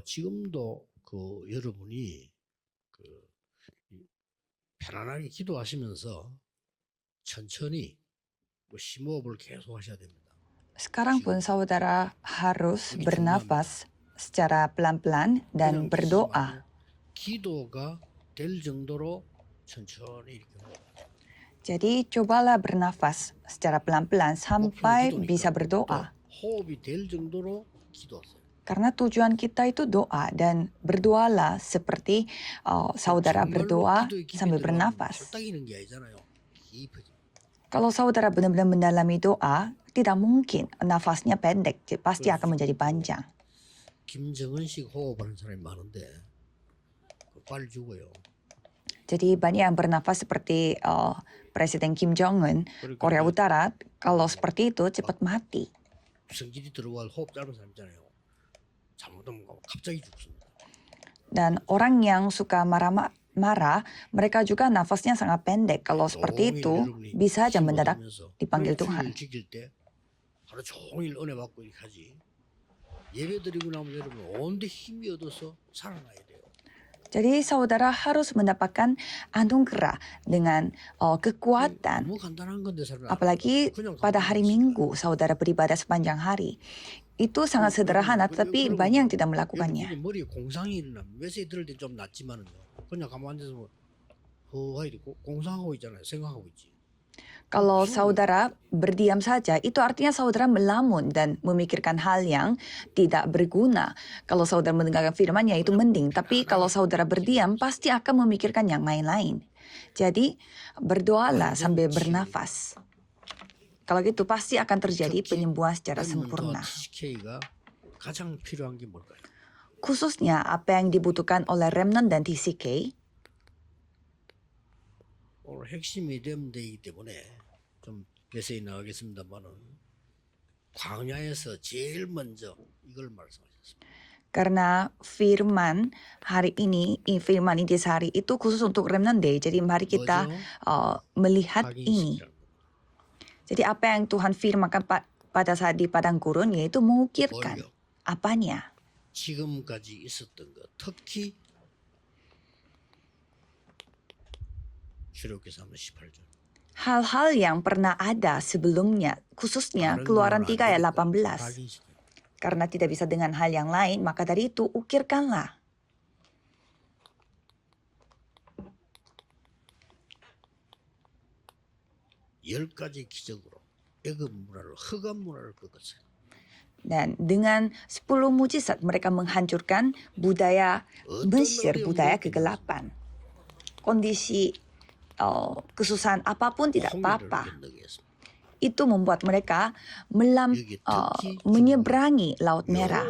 지금도 여러분이 편안하게 기도하시면서 천천히 심호흡을 계속 하셔야 됩니다. Sekarang pun saudara harus bernafas secara pelan-pelan dan berdoa. 기도가 될 정도로 천천히 이렇게 호흡하세요. Jadi cobalah bernafas secara pelan-pelan sampai bisa berdoa. 호흡이 될 정도로 기도하세요. Karena tujuan kita itu doa dan berdoalah seperti saudara berdoa sambil bernafas. Kalau saudara benar-benar mendalami doa, tidak mungkin nafasnya pendek, pasti akan menjadi panjang. 김정은식 호흡하는 사람이 많은데 빨리 죽어요. Jadi banyak yang bernafas seperti Presiden Kim Jong-un, Korea Utara, kalau seperti itu cepat mati. 성질이 들어갈 호흡 짧은 사람 있잖아요. 잘못하면 갑자기 죽습니다. Dan orang yang suka marah, mereka juga nafasnya sangat pendek. Kalau seperti itu, bisa aja mendadak dipanggil Tuhan. 하루 종일 은혜 받고 이렇게 하지. 예배 드리고 나면 여러분 온데 힘이 얻어서 살아나야 돼요. Jadi saudara harus mendapatkan anugerah dengan kekuatan. Apalagi pada hari Minggu saudara beribadah sepanjang hari. Itu sangat sederhana, tapi banyak yang tidak melakukannya. 머리에 공상이 일어나면 메시지 들을 때 좀 낫지만은요. 그냥 가만 앉아서 허하게 공상하고 있잖아요. 생각하고 있지. Kalau saudara berdiam saja, itu artinya saudara melamun dan memikirkan hal yang tidak berguna. Kalau saudara mendengarkan firman, ya itu mending. Tapi kalau saudara berdiam, pasti akan memikirkan yang lain-lain. Jadi berdoalah sambil bernafas. Kalau gitu pasti akan terjadi penyembuhan secara sempurna. Khususnya apa yang dibutuhkan oleh remnant dan TCK. 오늘 핵심이 렘데이기 때문에 좀 메시지 나가겠습니다만은 광야에서 제일 먼저 이걸 말씀하셨습니다. Karena firman hari ini di sehari itu khusus untuk remnant day. Jadi mari kita melihat ini. Jadi apa yang Tuhan firmankan pada saat di padang gurun yaitu mengukirkan apanya. 지금까지 있었던 것, 특히 출애굽기서 18절. Hal-hal yang pernah ada sebelumnya, khususnya Keluaran 3 ayat 18. Karena tidak bisa dengan hal yang lain, maka dari itu ukirkanlah. 열 가지 기적으로 애굽 문화를 흑암 문화를 꺾었어요. Dan dengan 10 mujizat mereka menghancurkan budaya Mesir, budaya kegelapan. Kondisi kesusahan apapun tidak apa-apa. Itu membuat mereka menyeberangi Laut Merah.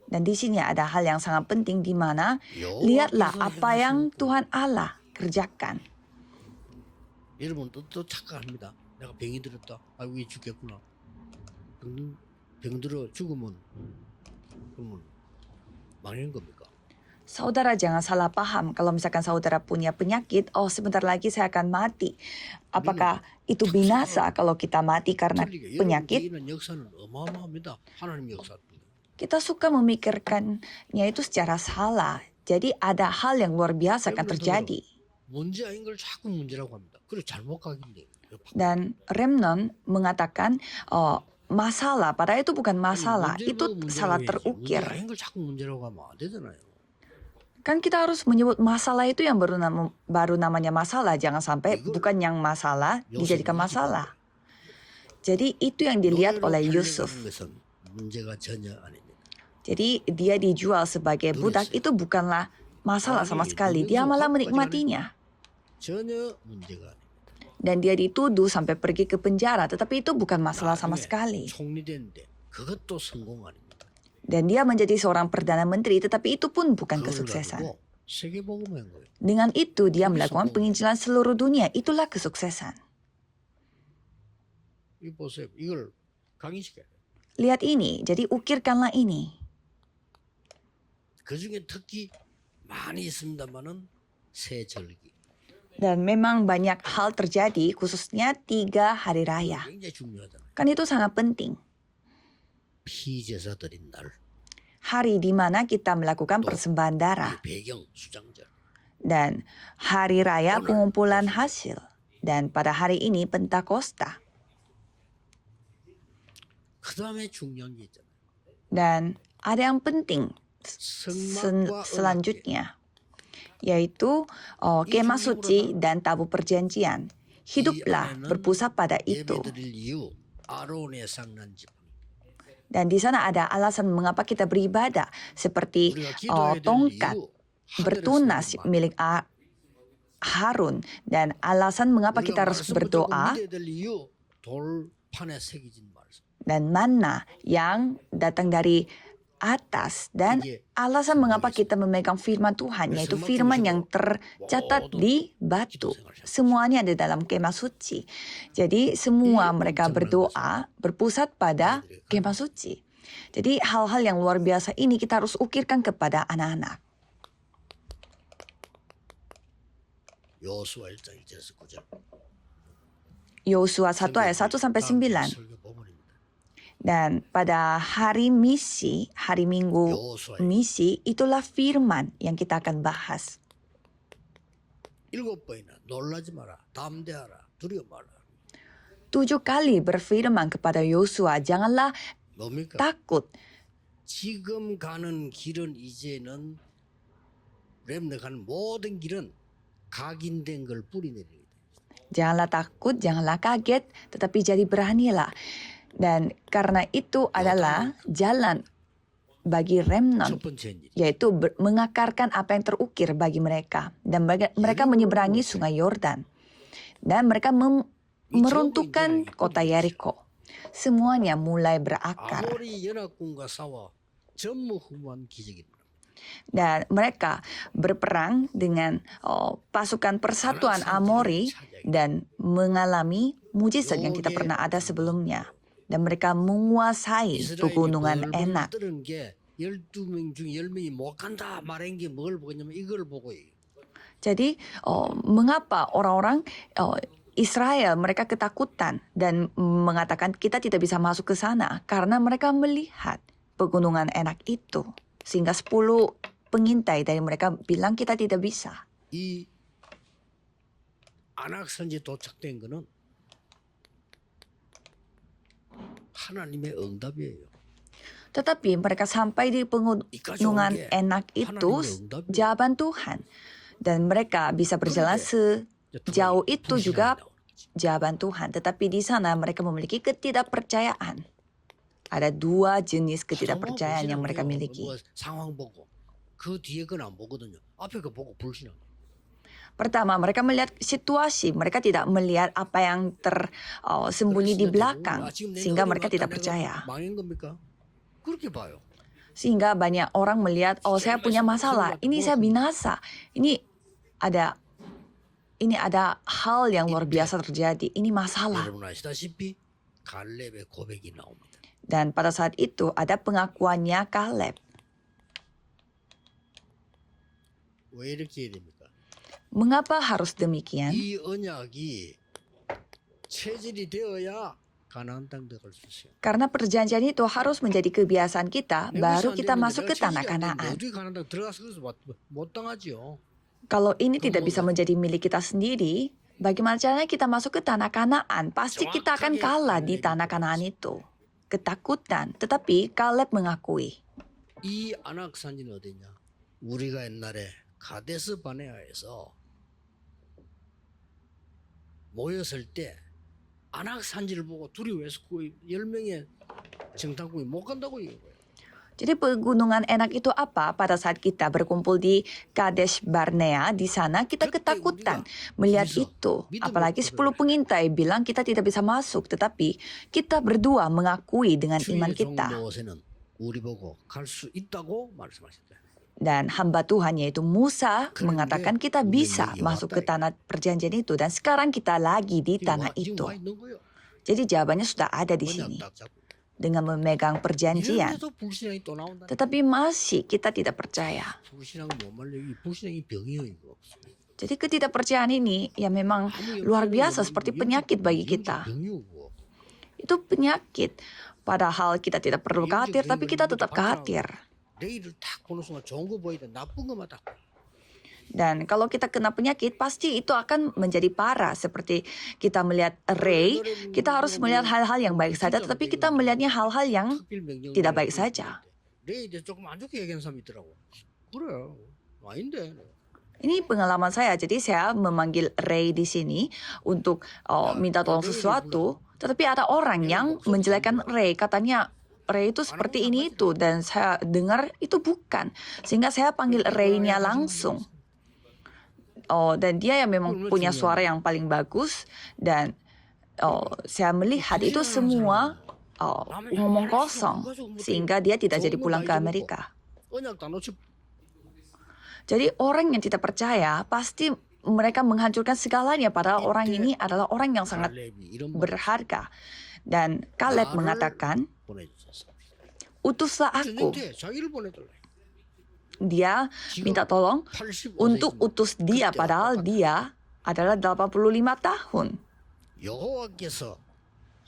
Dan di sini ada hal yang sangat penting di mana lihatlah apa yang Tuhan Allah kerjakan. 여러분 또 착각합니다. 내가 병이 들었다. 아이고 이 죽겠구나. 병 들어 죽으면 그러면 망하는 겁니까? Saudara jangan salah paham kalau misalkan saudara punya penyakit, sebentar lagi saya akan mati. Apakah itu binasa kalau kita mati karena penyakit? Kita suka memikirkannya itu secara salah. Jadi ada hal yang luar biasa akan terjadi. Dan remnant mengatakan masalah, padahal itu bukan masalah, itu salah terukir. Kan kita harus menyebut masalah itu yang baru namanya masalah, jangan sampai bukan yang masalah dijadikan masalah. Jadi itu yang dilihat oleh Yusuf. Jadi dia dijual sebagai budak itu bukanlah masalah sama sekali, dia malah menikmatinya. Dan dia dituduh sampai pergi ke penjara, tetapi itu bukan masalah sama sekali. Dan dia menjadi seorang Perdana Menteri, tetapi itu pun bukan kesuksesan. Dengan itu dia melakukan penginjilan seluruh dunia, itulah kesuksesan. Lihat ini, jadi ukirkanlah ini. Dan memang banyak hal terjadi, khususnya 3 hari raya. Kan itu sangat penting. hari di mana kita melakukan 또 persembahan darah, 이 배경 수장절. dan hari raya 오늘 pengumpulan 무슨 hasil. Dan pada hari ini Pentakosta. 그다음에 중요한 게 있잖아요. Dan ada yang penting 성막과 언약궤. selanjutnya, yaitu kemah suci dan tabu perjanjian. Hiduplah berpusat pada itu. 예배드릴 이유 아론의 상난 지팡이. Dan di sana ada alasan mengapa kita beribadah, seperti 우리가 기도해야 될 tongkat 이유 bertunas milik Harun, dan alasan mengapa kita harus berdoa, 믿어야 될 이유 돌판에 새겨진 말씀. dan manna yang datang dari atas, dan alasan mengapa kita memegang firman Tuhan, yaitu firman yang tercatat di batu. Semuanya ada dalam kemah suci. Jadi semua mereka berdoa berpusat pada kemah suci. Jadi hal-hal yang luar biasa ini kita harus ukirkan kepada anak-anak. 여호수아 1장 1절에서 9절. Yosua 1 ayat 1 sampai 9. Dan pada hari misi, hari Minggu misi, itulah firman yang kita akan bahas. 7번이나 놀라지 마라, 담대하라, 두려워 마라. 7 kali berfirman kepada Yosua, janganlah 뭡니까? takut. 지금 가는 길은 이제는 렘너 가는 모든 길은 각인된 걸 뿌리내리게. Janganlah takut, janganlah kaget, tetapi jadi beranilah. Dan karena itu adalah jalan bagi remnant, 첫 번째 일. yaitu mengakarkan apa yang terukir bagi mereka. Dan mereka menyeberangi sungai Yordan. Dan mereka meruntuhkan kota Yeriko. Semuanya mulai berakar. 아모리 연합군과 싸워 전무후무한 기적입니다. Dan mereka berperang dengan pasukan persatuan Amori dan mengalami mujizat yang tidak pernah ada sebelumnya. Dan mereka menguasai pegunungan Enak. 들은 게 12명 중 10명이 못 간다 말한 게 뭘 보겠냐면 이걸 보고요. Jadi mengapa orang-orang Israel mereka ketakutan dan mengatakan kita tidak bisa masuk ke sana karena mereka melihat pegunungan Enak itu. Sehingga 10 pengintai dari mereka bilang kita tidak bisa. 이 안악산지 도착된 거는 하나님의 응답이에요. Tetapi mereka sampai di pegunungan Enak itu jawaban Tuhan. Dan mereka bisa berjalan sejauh itu juga jawaban Tuhan. Tetapi di sana mereka memiliki ketidakpercayaan. Ada 2 jenis ketidakpercayaan yang mereka miliki. 상황 보고 그 뒤에 건 안 보거든요. 앞에 거 보고 불신앙. Pertama, mereka melihat situasi, mereka tidak melihat apa yang tersembunyi di belakang, sehingga mereka tidak percaya. 망한 겁니까? 그렇게 봐요. Sehingga banyak orang melihat, oh saya punya masalah, ini saya binasa, ini ada hal yang luar biasa terjadi, ini masalah. 여러분 아시다시피 갈렙의 고백이 나옵니다. Dan pada saat itu ada pengakuannya Kaleb. 왜 이렇게 해야 됩니까? Mengapa harus demikian? 이 언약이 체질이 되어야 가나안 땅 들어갈 수 있어요. Karena perjanjian itu harus menjadi kebiasaan kita, baru kita masuk ke tanah Kanaan. 어떻게 가나안 땅 들어가서 못 당하지요. Kalau ini tidak bisa menjadi milik kita sendiri, bagaimana caranya kita masuk ke tanah Kanaan? Pasti kita akan kalah di tanah Kanaan itu. Ketakutan, tetapi Kaleb mengakui. 이 안악산지는 어디냐? 우리가 옛날에 가데스 바네아에서 모였을 때 안악산지를 보고 두려워해서 그 10명의 정탐꾼이 못 간다고 얘기해요. Jadi pegunungan Enak itu apa? Pada saat kita berkumpul di Kadesh Barnea, di sana kita ketakutan melihat itu. Apalagi 10 pengintai bilang kita tidak bisa masuk, tetapi kita berdua mengakui dengan iman kita. 우리 보고 갈 수 있다고 말씀하셨다. Dan hamba Tuhan yaitu Musa mengatakan kita bisa masuk ke tanah perjanjian itu, dan sekarang kita lagi di tanah itu. Jadi jawabannya sudah ada di sini dengan memegang perjanjian. Tetapi masih kita tidak percaya. Jadi ketidakpercayaan ini ya memang luar biasa, seperti penyakit bagi kita. Itu penyakit. Padahal kita tidak perlu khawatir, tapi kita tetap khawatir. 레이를 딱 보는 순간 좋은 거 보이든 나쁜 것만 딱. Dan kalau kita kena penyakit, pasti itu akan menjadi parah. Seperti kita melihat Ray, kita harus melihat hal-hal yang baik saja, tetapi kita melihatnya hal-hal yang 특별 명령을 tidak baik 내리는 saja. 레이에 대해서 조금 안 좋게 얘기하는 사람이 있더라고. 그래, 아닌데. Ini pengalaman saya, jadi saya memanggil Ray di sini untuk minta tolong sesuatu, tetapi ada orang yang menjelekkan Ray, katanya Ray itu seperti ini itu, dan saya dengar itu bukan, sehingga saya panggil Ray-nya langsung. Dan dia yang memang punya suara yang paling bagus, dan saya melihat itu semua ngomong kosong, sehingga dia tidak jadi pulang ke Amerika. 언약 다 놓치. Jadi orang yang tidak percaya pasti mereka menghancurkan segalanya, padahal orang ini adalah orang yang sangat berharga. Dan Kaleb mengatakan, 보내주셨어. utuslah aku. 전쟁터에 자기를 보내달래. Dia minta tolong 85세 untuk utus dia, padahal dia adalah 85 tahun. 여호와께서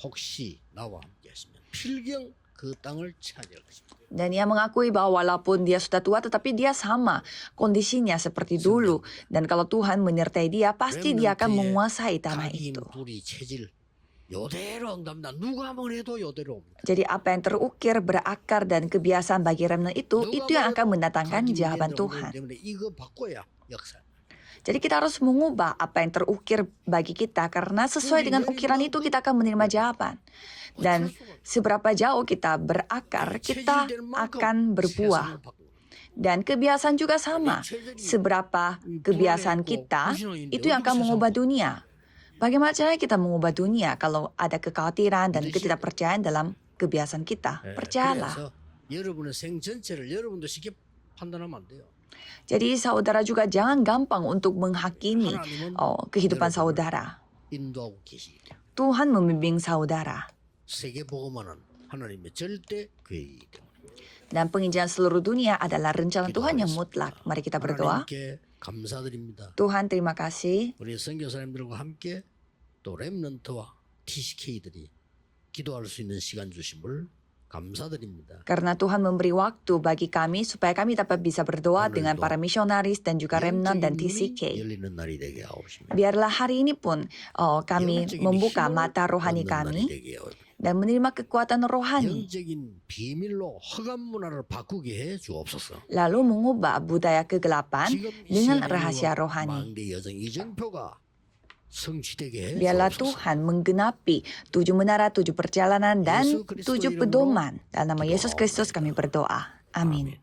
혹시 나와 함께 하시면 필경 그 땅을 차지할 것입니다. Dan dia mengakui bahwa walaupun dia sudah tua, tetapi dia sama kondisinya seperti dulu. Dan kalau Tuhan menyertai dia, pasti dia akan menguasai tanah 각인 itu. 불이 체질 요대로 응답니다. 누가 뭐래도 요대로 옵니다. Jadi apa yang terukir, berakar, dan kebiasaan bagi remnant itu yang akan mendatangkan jawaban Tuhan. 때문에 이거 바꿔야 역사. Jadi kita harus mengubah apa yang terukir bagi kita, karena sesuai dengan ukiran itu kita akan menerima jawaban. Dan seberapa jauh kita berakar, kita akan berbuah. Dan kebiasaan juga sama. Seberapa kebiasaan kita, itu yang akan mengubah dunia. Bagaimana caranya kita mengubah dunia kalau ada kekhawatiran dan ketidakpercayaan dalam kebiasaan kita? Percayalah. 그래서 여러분의 생 전체를 여러분도 쉽게 판단하면 안 돼요. Jadi saudara juga jangan gampang untuk menghakimi kehidupan saudara. 인도하고 계시기 때문에 Tuhan membimbing saudara. 세계 복음화는 하나님의 절대 계획이기 때문에 Dan penginjilan seluruh dunia adalah rencana Tuhan yang mutlak. Mari kita berdoa. 하나님께 감사드립니다. Tuhan, terima kasih. 우리 선교사님들과 함께 또 렘넌트와 TCK들이 기도할 수 있는 시간 주심을 감사드립니다. Karena Tuhan memberi waktu bagi kami supaya kami dapat bisa berdoa dengan para misionaris dan juga remnant dan TCK. 열리는 날이 되게 하옵시며 Biarlah hari ini pun kami 영적인 membuka 힘을 mata rohani 얻는 날이 kami 되게 하옵시며 dan menerima kekuatan rohani. 영적인 비밀로 허감 문화를 바꾸게 해 주옵소서. Lalu mengubah budaya kegelapan 지금 이 dengan 시간에 rahasia 우리와 rohani. 망대 여정 이정표가 성취되게 해 Biarlah 주옵소서. Tuhan menggenapi 7 menara, 7 perjalanan, dan 7 pedoman. Dalam nama Yesus Kristus kami berdoa. Amin.